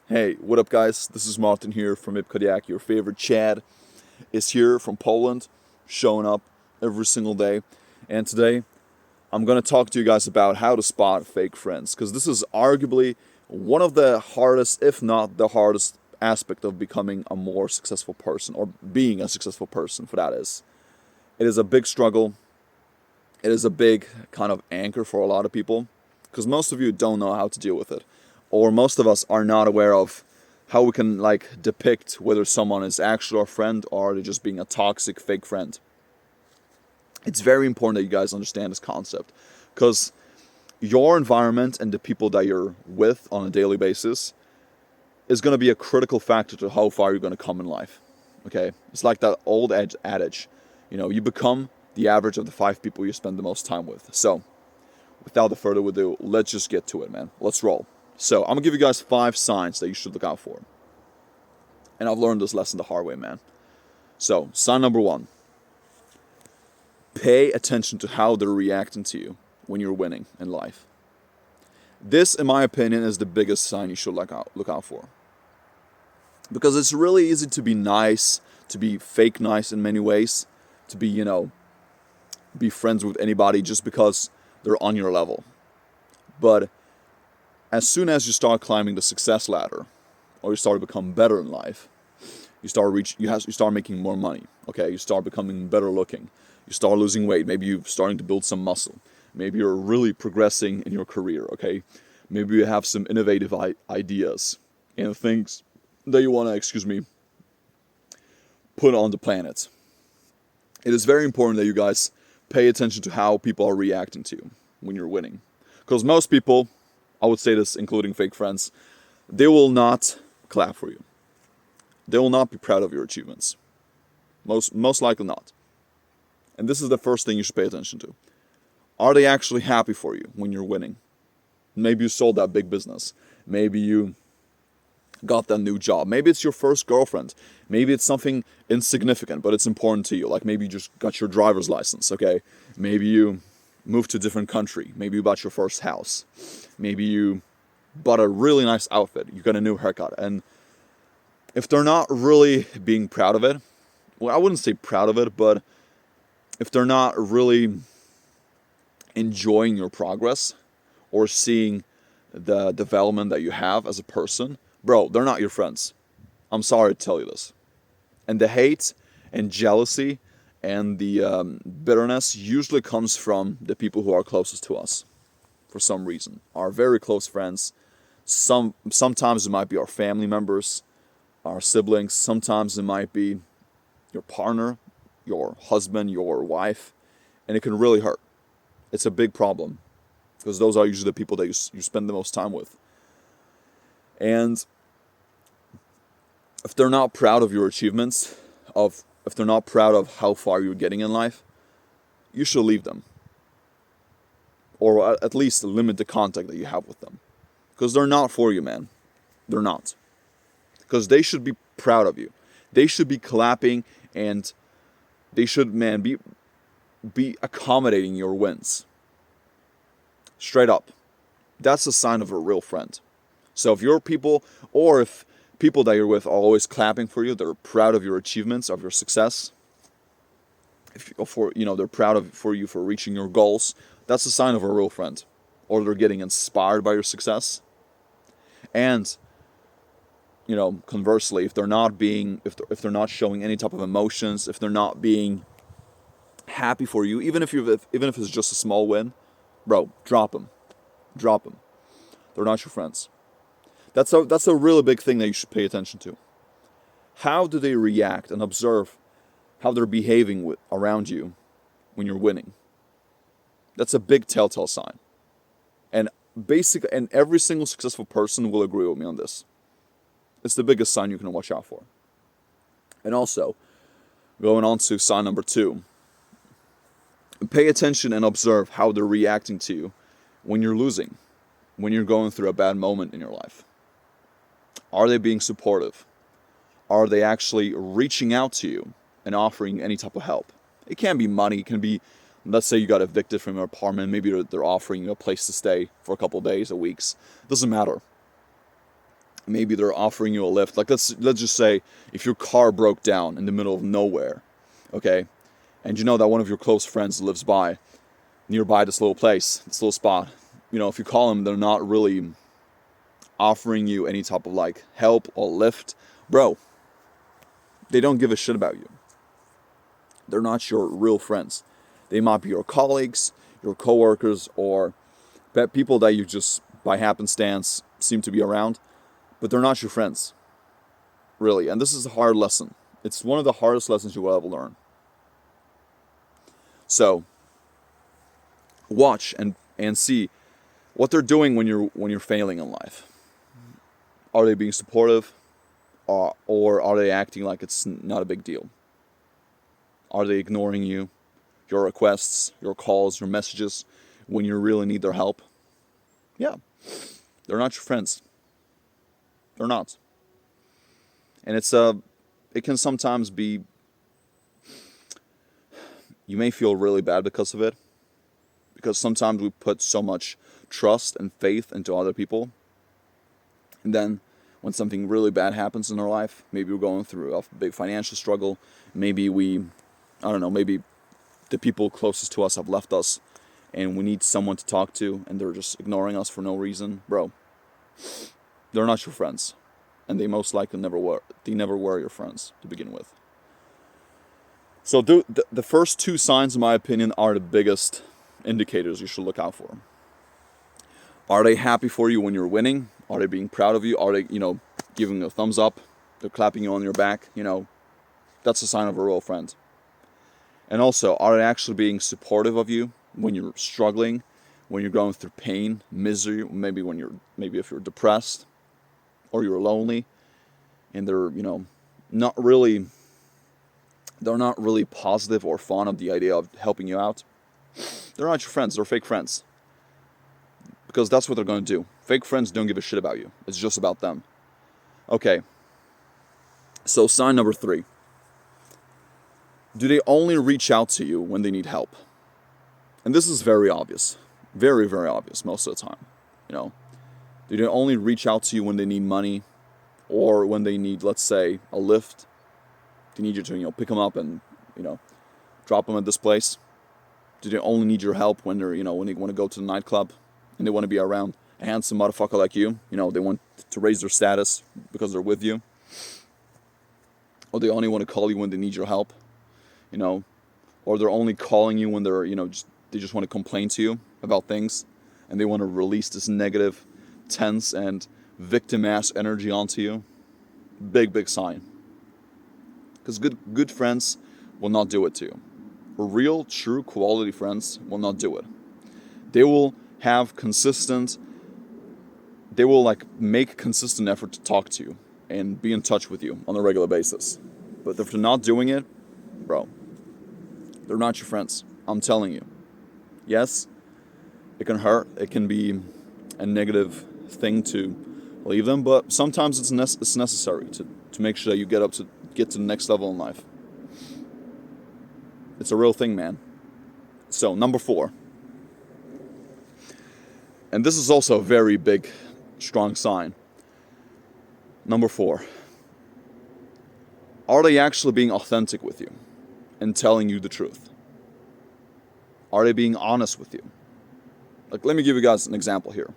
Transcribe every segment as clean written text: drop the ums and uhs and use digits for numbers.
Hey, what up, guys? This is Martin here from Kodiak. Your favorite Chad is here from Poland, showing up every single day. And today, I'm going to talk to you guys about how to spot fake friends, because this is arguably one of the hardest, if not the hardest, aspect of becoming a more successful person, or being a successful person, for that is. It is a big struggle. It is a big kind of anchor for a lot of people, because most of you don't know how to deal with it, or most of us are not aware of how we can depict whether someone is actually our friend or they're just being a toxic fake friend. It's very important that you guys understand this concept, because your environment and the people that you're with on a daily basis is going to be a critical factor to how far you're going to come in life. Okay, it's like that old adage, you become the average of the 5 people you spend the most time with. So without the further ado, let's just get to it, man. Let's roll. So I'm gonna give you guys 5 signs that you should look out for. And I've learned this lesson the hard way, man. So, sign number 1. Pay attention to how they're reacting to you when you're winning in life. This, in my opinion, is the biggest sign you should look out for. Because it's really easy to be nice, to be fake nice in many ways, to be friends with anybody just because they're on your level. But as soon as you start climbing the success ladder, or you start to become better in life, you start making more money. Okay, you start becoming better looking. You start losing weight. Maybe you're starting to build some muscle. Maybe you're really progressing in your career. Okay, maybe you have some innovative ideas and things that you want to, put on the planet. It is very important that you guys pay attention to how people are reacting to you when you're winning, because most people, I would say this including fake friends, they will not clap for you. They will not be proud of your achievements. Most likely not. And this is the first thing you should pay attention to. Are they actually happy for you when you're winning? Maybe you sold that big business. Maybe you got that new job. Maybe it's your first girlfriend. Maybe it's something insignificant, but it's important to you. Like maybe you just got your driver's license, okay? Maybe you moved to a different country. Maybe you bought your first house. Maybe you bought a really nice outfit. You got a new haircut. And if they're not really being proud of it, well, I wouldn't say proud of it, but if they're not really enjoying your progress or seeing the development that you have as a person, bro, they're not your friends. I'm sorry to tell you this. And the hate and jealousy and the bitterness usually comes from the people who are closest to us for some reason. Our very close friends. Sometimes it might be our family members, our siblings. Sometimes it might be your partner, your husband, your wife. And it can really hurt. It's a big problem, because those are usually the people that you spend the most time with. And if they're not proud of your achievements, if they're not proud of how far you're getting in life, you should leave them. Or at least limit the contact that you have with them. Because they're not for you, man. They're not. Because they should be proud of you. They should be clapping, and they should, man, be accommodating your wins. Straight up. That's a sign of a real friend. So if your people, or if people that you're with are always clapping for you, they're proud of your achievements, of your success, they're proud for you for reaching your goals, that's a sign of a real friend. Or they're getting inspired by your success. And conversely, if they're not showing any type of emotions, if they're not being happy for you, even if it's just a small win, bro, drop them. They're not your friends. That's a really big thing that you should pay attention to. How do they react, and observe how they're behaving around you when you're winning. That's a big telltale sign. And every single successful person will agree with me on this. It's the biggest sign you can watch out for. And also, going on to sign number 2, pay attention and observe how they're reacting to you when you're losing, when you're going through a bad moment in your life. Are they being supportive? Are they actually reaching out to you and offering any type of help? It can be money. It can be, let's say you got evicted from your apartment. Maybe they're offering you a place to stay for a couple of days or weeks. It doesn't matter. Maybe they're offering you a lift. Like let's just say if your car broke down in the middle of nowhere, okay, and you know that one of your close friends lives nearby this little place, this little spot. You know, if you call them, they're not really offering you any type of like help or lift, bro. They don't give a shit about you. They're not your real friends. They might be your colleagues, your coworkers, or people that you just by happenstance seem to be around, but they're not your friends, really. And this is a hard lesson. It's one of the hardest lessons you will ever learn. So watch and see what they're doing when you're failing in life. Are they being supportive, or are they acting like it's not a big deal? Are they ignoring you, your requests, your calls, your messages when you really need their help? Yeah, they're not your friends. They're not. And it can sometimes be, you may feel really bad because of it, because sometimes we put so much trust and faith into other people, and then when something really bad happens in our life, maybe we're going through a big financial struggle, maybe maybe the people closest to us have left us, and we need someone to talk to, and they're just ignoring us for no reason, bro. They're not your friends, and they most likely never were. They never were your friends to begin with. So the first two signs, in my opinion, are the biggest indicators you should look out for. Are they happy for you when you're winning? Are they being proud of you? Are they, giving you a thumbs up? They're clapping you on your back? That's a sign of a real friend. And also, are they actually being supportive of you when you're struggling, when you're going through pain, misery, maybe if you're depressed or you're lonely, and they're, they're not really positive or fond of the idea of helping you out? They're not your friends. They're fake friends. Because that's what they're going to do. Fake friends don't give a shit about you. It's just about them. Okay. So sign number 3. Do they only reach out to you when they need help? And this is very obvious. Very, very obvious most of the time. Do they only reach out to you when they need money, or when they need, let's say, a lift? They need you to, pick them up and, drop them at this place? Do they only need your help when they're, when they want to go to the nightclub and they want to be around a handsome motherfucker like you? They want to raise their status because they're with you? Or they only want to call you when they need your help? Or they're only calling you when they're, they just want to complain to you about things, and they want to release this negative, tense, and victim-ass energy onto you? Big, big sign. Because good friends will not do it to you. Real, true, quality friends will not do it. They will make consistent effort to talk to you and be in touch with you on a regular basis. But if they're not doing it, bro, they're not your friends. I'm telling you. Yes, it can hurt. It can be a negative thing to leave them, but sometimes it's necessary to make sure that you get to the next level in life. It's a real thing, man. So, number 4. And this is also a very big, strong sign. Number 4. Are they actually being authentic with you and telling you the truth? Are they being honest with you? Like, let me give you guys an example here.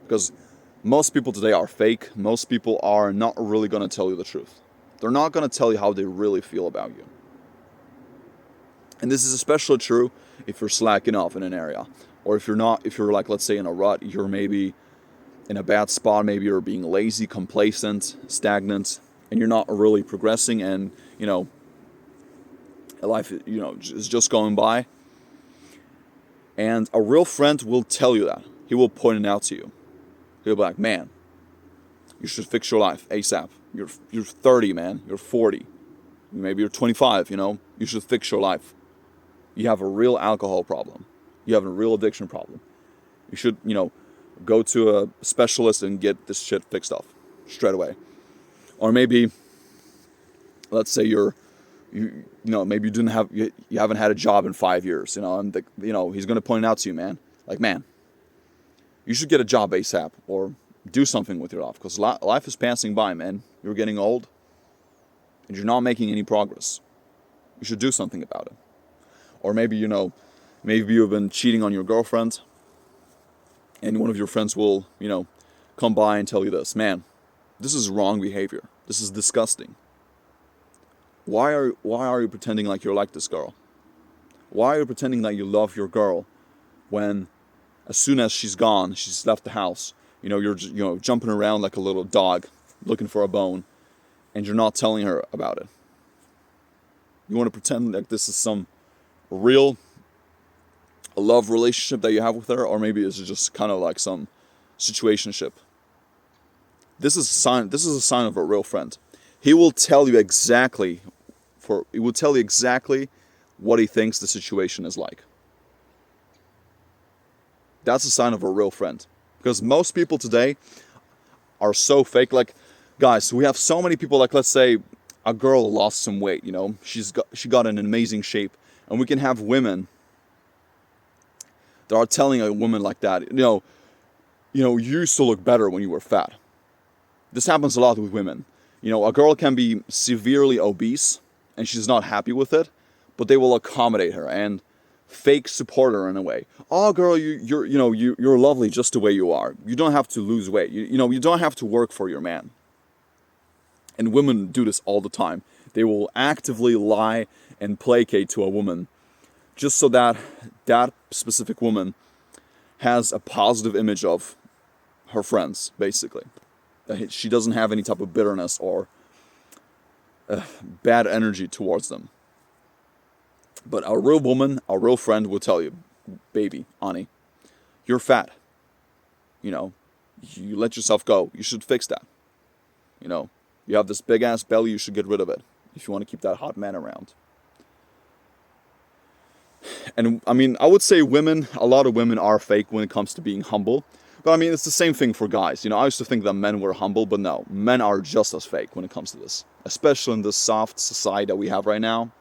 Because most people today are fake. Most people are not really going to tell you the truth. They're not going to tell you how they really feel about you. And this is especially true if you're slacking off in an area. Or if you're like, let's say, in a rut, you're maybe in a bad spot, maybe you're being lazy, complacent, stagnant, and you're not really progressing, and, life, is just going by. And a real friend will tell you that. He will point it out to you. He'll be like, man, you should fix your life ASAP. You're 30, man. You're 40. Maybe you're 25, you should fix your life. You have a real alcohol problem. You have a real addiction problem. You should, go to a specialist and get this shit fixed off straight away. Or maybe, let's say maybe you haven't had a job in 5 years, and he's going to point it out to you, man. Like, man, you should get a job ASAP, or Do something with your life, because life is passing by, man. You're getting old, and you're not making any progress. You should do something about it. Or maybe, maybe you've been cheating on your girlfriend, and one of your friends will, come by and tell you this. Man, this is wrong behavior. This is disgusting. Why are you pretending like you're like this girl? Why are you pretending that you love your girl when, as soon as she's gone, she's left the house, you're jumping around like a little dog looking for a bone, and you're not telling her about it? You want to pretend like this is some real love relationship that you have with her, or maybe it's just kind of like some situationship. This is a sign of a real friend. He will tell you exactly what he thinks the situation is like. That's a sign of a real friend. Because most people today are so fake. Like, guys, we have so many people, like, let's say a girl lost some weight, she got in amazing shape. And we can have women that are telling a woman like that, you used to look better when you were fat. This happens a lot with women. A girl can be severely obese and she's not happy with it, but they will accommodate her and fake support her in a way. Oh, girl, you're lovely just the way you are. You don't have to lose weight. You don't have to work for your man. And women do this all the time. They will actively lie and placate to a woman just so that that specific woman has a positive image of her friends, basically. That she doesn't have any type of bitterness or bad energy towards them. But a real woman, a real friend will tell you, baby, Ani, you're fat. You let yourself go. You should fix that. You have this big ass belly, you should get rid of it if you want to keep that hot man around. And I mean, I would say a lot of women are fake when it comes to being humble. But I mean, it's the same thing for guys. I used to think that men were humble, but no, men are just as fake when it comes to this. Especially in this soft society that we have right now.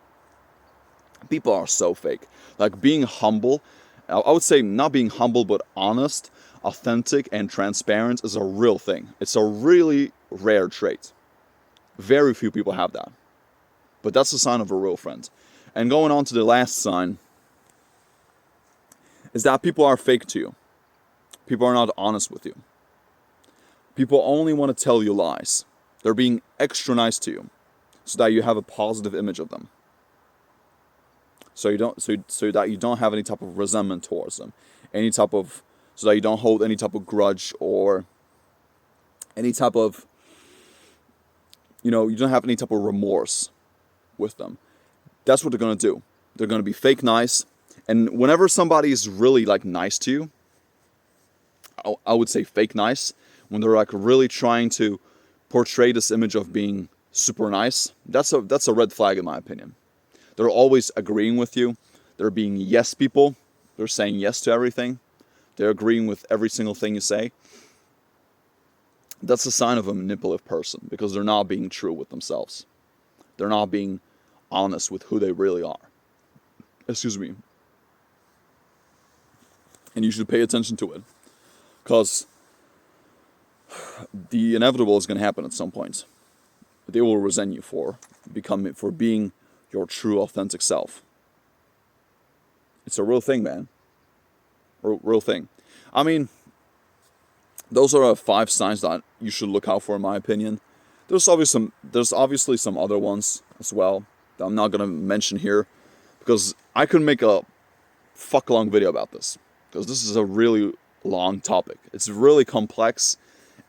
People are so fake. Like, being humble, I would say not being humble, but honest, authentic, and transparent is a real thing. It's a really rare trait. Very few people have that. But that's a sign of a real friend. And going on to the last sign is that people are fake to you. People are not honest with you. People only want to tell you lies. They're being extra nice to you so that you have a positive image of them. So that you don't have any type of resentment towards them. So that you don't hold any type of grudge or any type of, you don't have any type of remorse with them. That's what they're going to do. They're going to be fake nice. And whenever somebody is really like nice to you, I would say fake nice, when they're like really trying to portray this image of being super nice, that's a red flag in my opinion. They're always agreeing with you. They're being yes people. They're saying yes to everything. They're agreeing with every single thing you say. That's a sign of a manipulative person, because they're not being true with themselves. They're not being honest with who they really are. Excuse me. And you should pay attention to it, because the inevitable is going to happen at some point. They will resent you for being your true, authentic self. It's a real thing, man. Real thing. I mean, those are 5 signs that you should look out for, in my opinion. There's obviously some other ones as well that I'm not going to mention here, because I could make a long video about this, because this is a really long topic. It's really complex,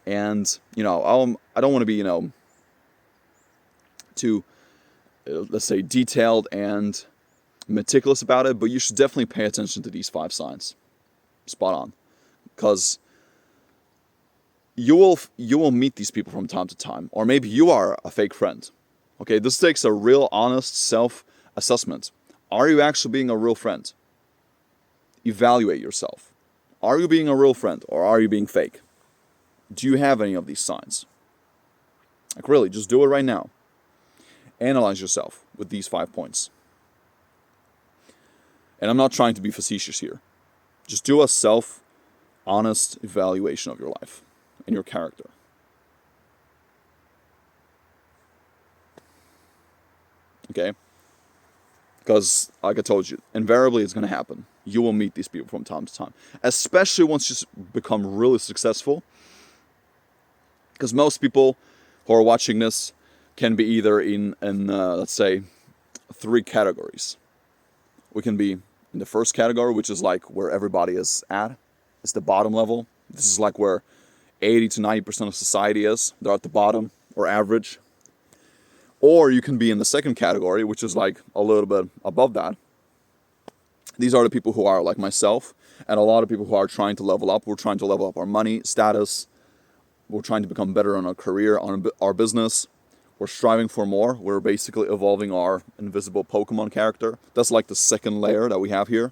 and I don't want to be too let's say detailed and meticulous about it, but you should definitely pay attention to these 5 signs. Spot on. Because you will meet these people from time to time, or maybe you are a fake friend. Okay, this takes a real honest self-assessment. Are you actually being a real friend? Evaluate yourself. Are you being a real friend, or are you being fake? Do you have any of these signs? Like, really, just do it right now. Analyze yourself with these 5 points. And I'm not trying to be facetious here. Just do a self-honest evaluation of your life. in your character. Okay? Because, like I told you, invariably it's going to happen. You will meet these people from time to time. Especially once you become really successful. Because most people who are watching this can be either in let's say, 3 categories. We can be in the first category, which is like where everybody is at. It's the bottom level. This is like where 80 to 90% of society is. They're at the bottom or average. Or you can be in the second category, which is like a little bit above that. These are the people who are like myself and a lot of people who are trying to level up. We're trying to level up our money, status. We're trying to become better on our career, on our business. We're striving for more. We're basically evolving our invisible Pokemon character. That's like the second layer that we have here.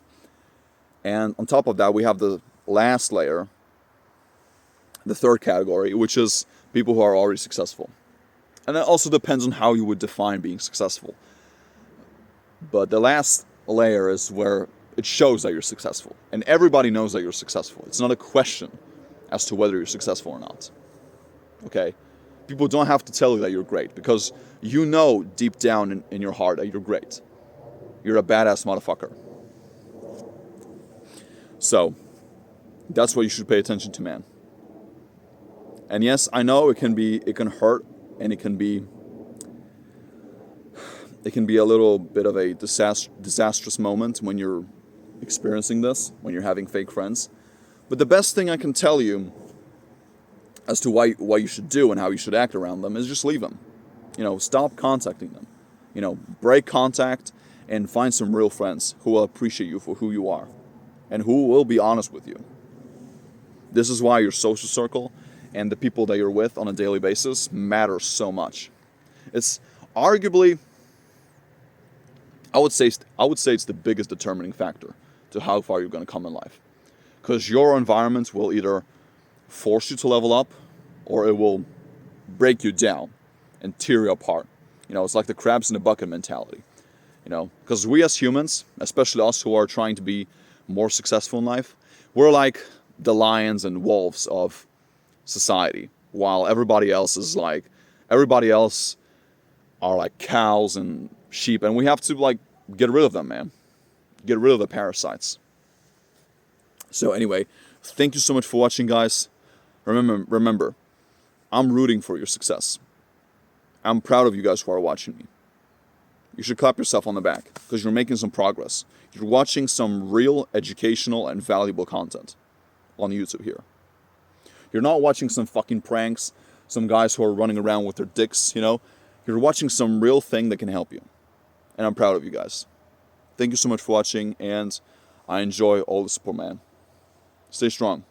And on top of that, we have the last layer, the third category, which is people who are already successful. And that also depends on how you would define being successful. But the last layer is where it shows that you're successful. And everybody knows that you're successful. It's not a question as to whether you're successful or not. Okay? People don't have to tell you that you're great because you know deep down in your heart that you're great. You're a badass motherfucker. So, that's what you should pay attention to, man. And yes, I know it can hurt, and it can be a little bit of a disastrous moment when you're experiencing this, when you're having fake friends. But the best thing I can tell you as to why you should do and how you should act around them is just leave them. Stop contacting them. Break contact and find some real friends who will appreciate you for who you are and who will be honest with you. This is why your social circle and the people that you're with on a daily basis matter so much. It's arguably, I would say it's the biggest determining factor to how far you're going to come in life. Because your environment will either force you to level up or it will break you down and tear you apart. It's like the crabs in the bucket mentality. Because we as humans, especially us who are trying to be more successful in life, we're like the lions and wolves of society, while everybody else are like cows and sheep, and we have to get rid of them, man. Get rid of the parasites. So anyway, thank you so much for watching, guys. Remember, I'm rooting for your success. I'm proud of you guys who are watching me. You should clap yourself on the back because you're making some progress. You're watching some real educational and valuable content on YouTube here. You're not watching some fucking pranks, some guys who are running around with their dicks, You're watching some real thing that can help you. And I'm proud of you guys. Thank you so much for watching, and I enjoy all the support, man. Stay strong.